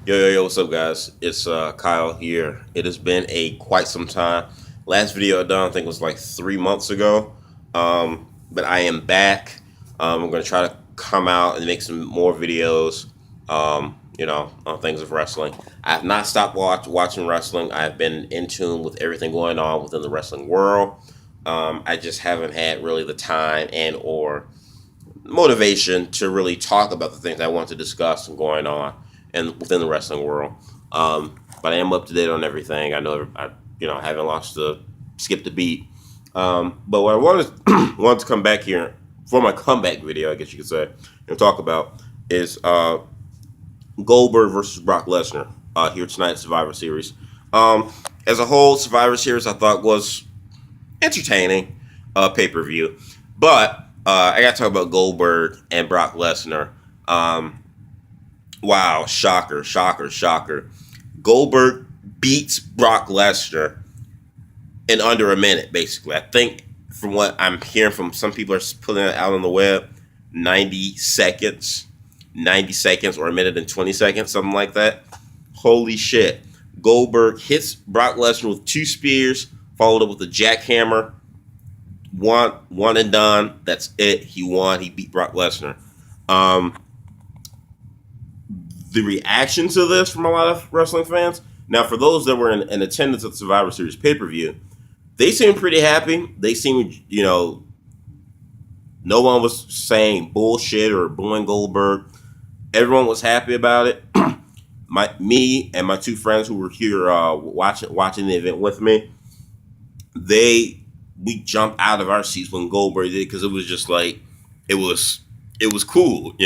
Yo, what's up, guys? It's Kyle here. It has been a quite some time. Last video I done, I think, was like 3 months ago. But I am back. I'm going to try to come out and make some more videos, on things of wrestling. I have not stopped watching wrestling. I've been in tune with everything going on within the wrestling world. I just haven't had really the time and or motivation to really talk about the things I want to discuss and going on and within the wrestling world. But I am up to date on everything. I know I haven't lost the skipped a beat. But what I wanted to come back here for my comeback video, I guess you could say, and talk about is Goldberg versus Brock Lesnar here tonight, Survivor Series. As a whole, Survivor Series I thought was entertaining pay per view, but I got to talk about Goldberg and Brock Lesnar. Wow, shocker, shocker, shocker. Goldberg beats Brock Lesnar in under a minute, basically. I think from what I'm hearing from some people are putting it out on the web, 90 seconds. 90 seconds or a minute and 20 seconds, something like that. Holy shit. Goldberg hits Brock Lesnar with two spears, followed up with a jackhammer. One and done. That's it. He won. He beat Brock Lesnar. The reaction to this from a lot of wrestling fans. Now, for those that were in attendance at the Survivor Series pay-per-view, they seemed pretty happy. They seemed, no one was saying bullshit or booing Goldberg. Everyone was happy about it. Me and my two friends who were here watching the event with me, we jumped out of our seats when Goldberg did because it was just like it was cool.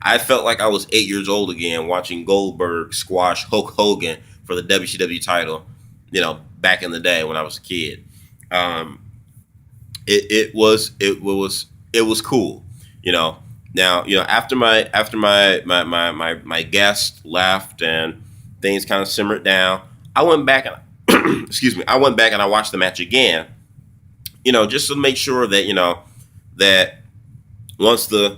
I felt like I was 8 years old again watching Goldberg squash Hulk Hogan for the WCW title. Back in the day when I was a kid. It was cool. Now, after my guest left and things kind of simmered down, I went back and excuse me, I went back and I watched the match again. Just to make sure that that once the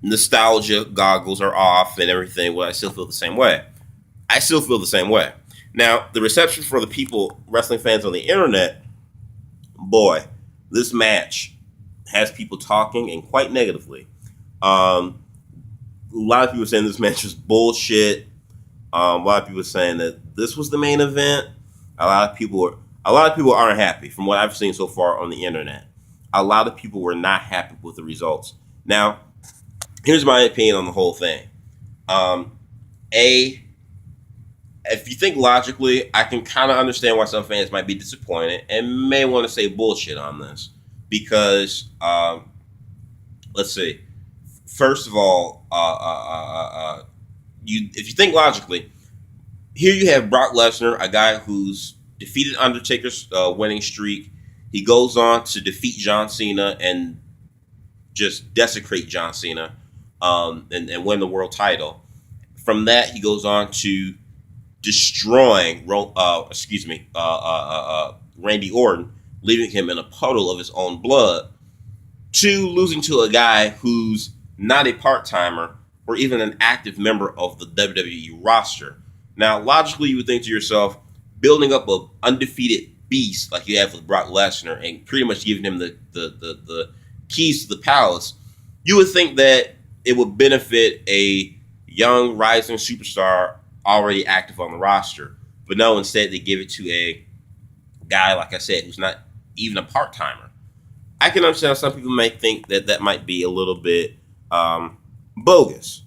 nostalgia goggles are off and everything, I still feel the same way. I still feel the same way. Now, the reception for the people, wrestling fans on the internet, boy, this match has people talking and quite negatively. A lot of people saying this match was bullshit. A lot of people saying that this was the main event. A lot of people aren't happy from what I've seen so far on the internet. A lot of people were not happy with the results. Now, here's my opinion on the whole thing. If you think logically, I can kind of understand why some fans might be disappointed and may want to say bullshit on this because, let's see. First of all, if you think logically, here you have Brock Lesnar, a guy who's defeated Undertaker's winning streak. He goes on to defeat John Cena and just desecrate John Cena and win the world title. From that, he goes on to destroying Randy Orton, leaving him in a puddle of his own blood, to losing to a guy who's not a part-timer or even an active member of the WWE roster. Now, logically, you would think to yourself, building up an undefeated beast like you have with Brock Lesnar and pretty much giving him the keys to the palace, you would think that it would benefit a young rising superstar already active on the roster. But no, instead they give it to a guy, like I said, who's not even a part-timer. I can understand some people may think that might be a little bit bogus.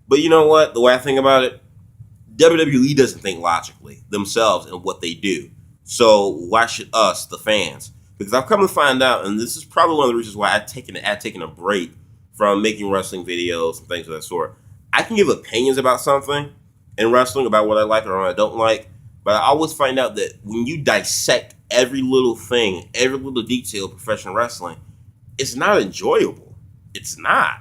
But you know what? The way I think about it, WWE doesn't think logically themselves and what they do. So why should us, the fans? Because I've come to find out, and this is probably one of the reasons why I've taken a break from making wrestling videos and things of that sort. I can give opinions about something in wrestling, about what I like or what I don't like, but I always find out that when you dissect every little thing, every little detail of professional wrestling, it's not enjoyable. It's not.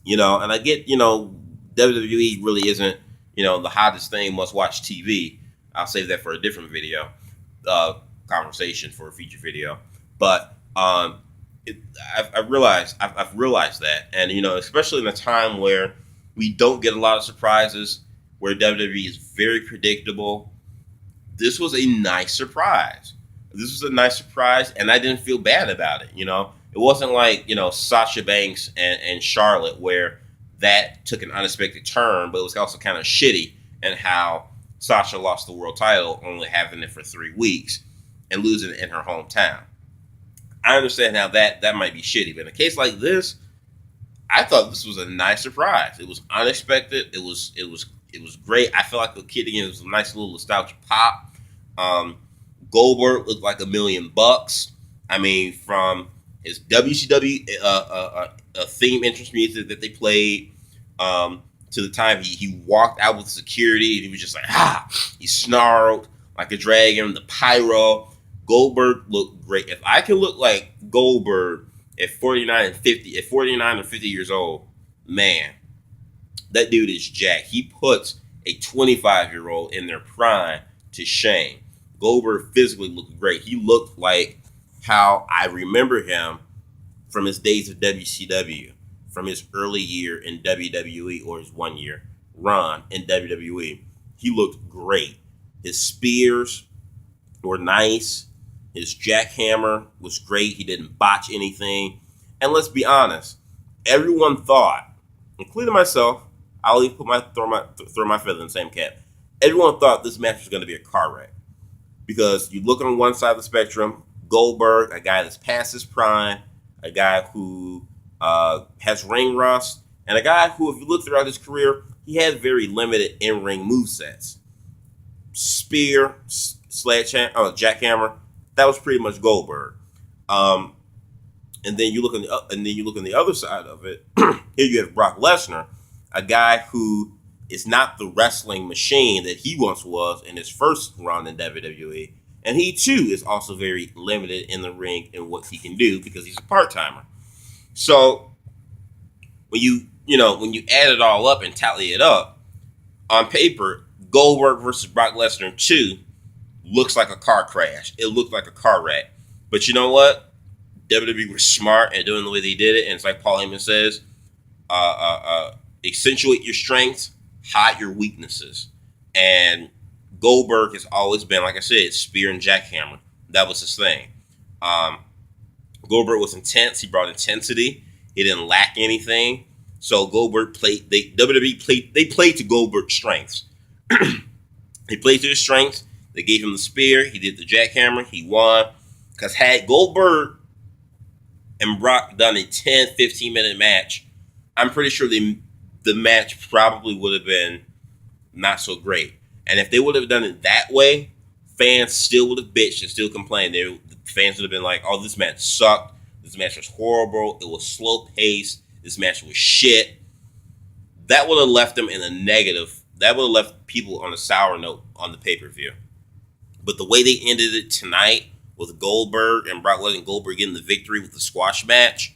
And I get, WWE really isn't, the hottest thing, must-watch TV. I'll save that for a different video, conversation for a feature video. But I've realized that, and especially in a time where we don't get a lot of surprises, where WWE is very predictable. This was a nice surprise. This was a nice surprise, and I didn't feel bad about it. It wasn't like Sasha Banks and Charlotte, where that took an unexpected turn, but it was also kind of shitty, and how Sasha lost the world title, only having it for 3 weeks and losing it in her hometown. I understand how that might be shitty, but in a case like this, I thought this was a nice surprise. It was unexpected. It was great. I felt like the kid again. It was a nice little nostalgia pop. Um, Goldberg looked like $1,000,000. I mean, from his WCW theme entrance music that they played, to the time he walked out with security, and he was just like, he snarled like a dragon, the pyro. Goldberg looked great. If I can look like Goldberg at 49 or 50 years old, man, that dude is jacked. He puts a 25-year-old in their prime to shame. Goldberg physically looked great. He looked like how I remember him from his days of WCW, from his early year in WWE, or his 1 year run in WWE. He looked great. His spears were nice. His jackhammer was great. He didn't botch anything. And let's be honest, everyone thought, including myself, I'll even throw my feather in the same cap. Everyone thought this match was going to be a car wreck, because you look on one side of the spectrum, Goldberg, a guy that's past his prime, a guy who has ring rust, and a guy who, if you look throughout his career, he had very limited in-ring movesets. Spear, sledgehammer, jackhammer, that was pretty much Goldberg. And then you look on the other side of it. Here you have Brock Lesnar, a guy who is not the wrestling machine that he once was in his first run in WWE, and he too is also very limited in the ring in what he can do, because he's a part timer. So when you add it all up and tally it up on paper, Goldberg versus Brock Lesnar 2 looks like a car crash. It looked like a car wreck. But you know what? WWE was smart at doing the way they did it, and it's like Paul Heyman says, accentuate your strengths, hide your weaknesses. And Goldberg has always been, like I said, spear and jackhammer. That was his thing. Goldberg was intense. He brought intensity. He didn't lack anything. So Goldberg played. They played to Goldberg's strengths. He played to his strengths. They gave him the spear. He did the jackhammer. He won. Because had Goldberg and Brock done a 10, 15-minute match, I'm pretty sure the match probably would have been not so great. And if they would have done it that way, fans still would have bitched and still complained. The fans would have been like, oh, this match sucked. This match was horrible. It was slow-paced. This match was shit. That would have left them in a negative. That would have left people on a sour note on the pay-per-view. But the way they ended it tonight with Goldberg and Brock Lesnar, Goldberg getting the victory with the squash match,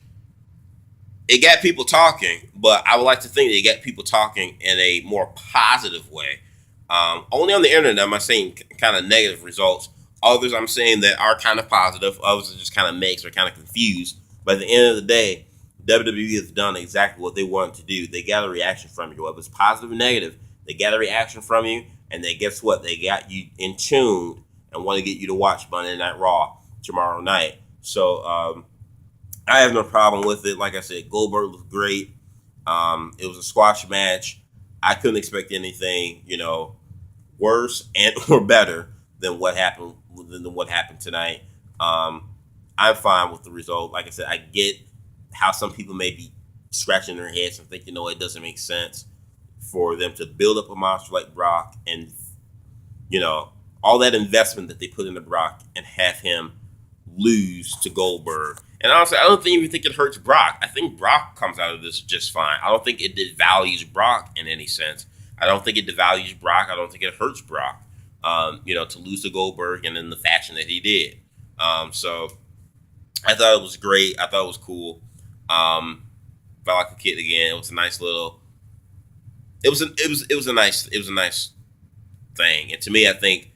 it got people talking. But I would like to think that it got people talking in a more positive way. Only on the internet am I seeing kind of negative results. Others I'm saying that are kind of positive. Others are just kind of mixed or kind of confused. But at the end of the day, WWE has done exactly what they wanted to do. They got a reaction from you. Whether it's positive or negative, they got a reaction from you. And then guess what? They got you in tune and want to get you to watch Monday Night Raw tomorrow night. So I have no problem with it. Like I said, Goldberg was great. It was a squash match. I couldn't expect anything, worse and or better than what happened tonight. I'm fine with the result. Like I said, I get how some people may be scratching their heads and think, it doesn't make sense for them to build up a monster like Brock and, all that investment that they put into Brock and have him lose to Goldberg. And honestly, I don't even think it hurts Brock. I think Brock comes out of this just fine. I don't think it devalues Brock in any sense. I don't think it devalues Brock. I don't think it hurts Brock, to lose to Goldberg and in the fashion that he did. So I thought it was great. I thought it was cool. Felt like a kid again. It was a nice little. It was a nice thing. And to me, I think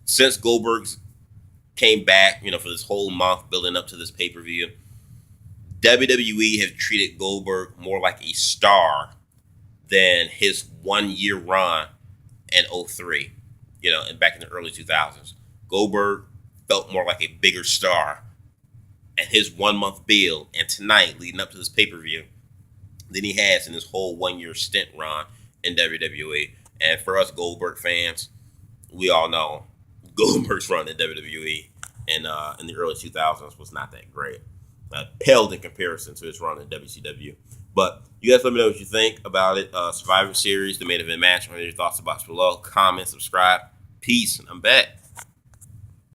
since Goldberg's came back, for this whole month building up to this pay-per-view, WWE have treated Goldberg more like a star than his 1 year run and '03, and back in the early 2000s. Goldberg felt more like a bigger star and his 1 month build and tonight leading up to this pay-per-view than he has in his whole 1 year stint run in WWE. And for us Goldberg fans, we all know Goldberg's run in WWE in the early 2000s was not that great. Paled in comparison to his run in WCW. But you guys let me know what you think about it. Survivor Series, the main event match. What are your thoughts about it below? Comment, subscribe. Peace, and I'm back.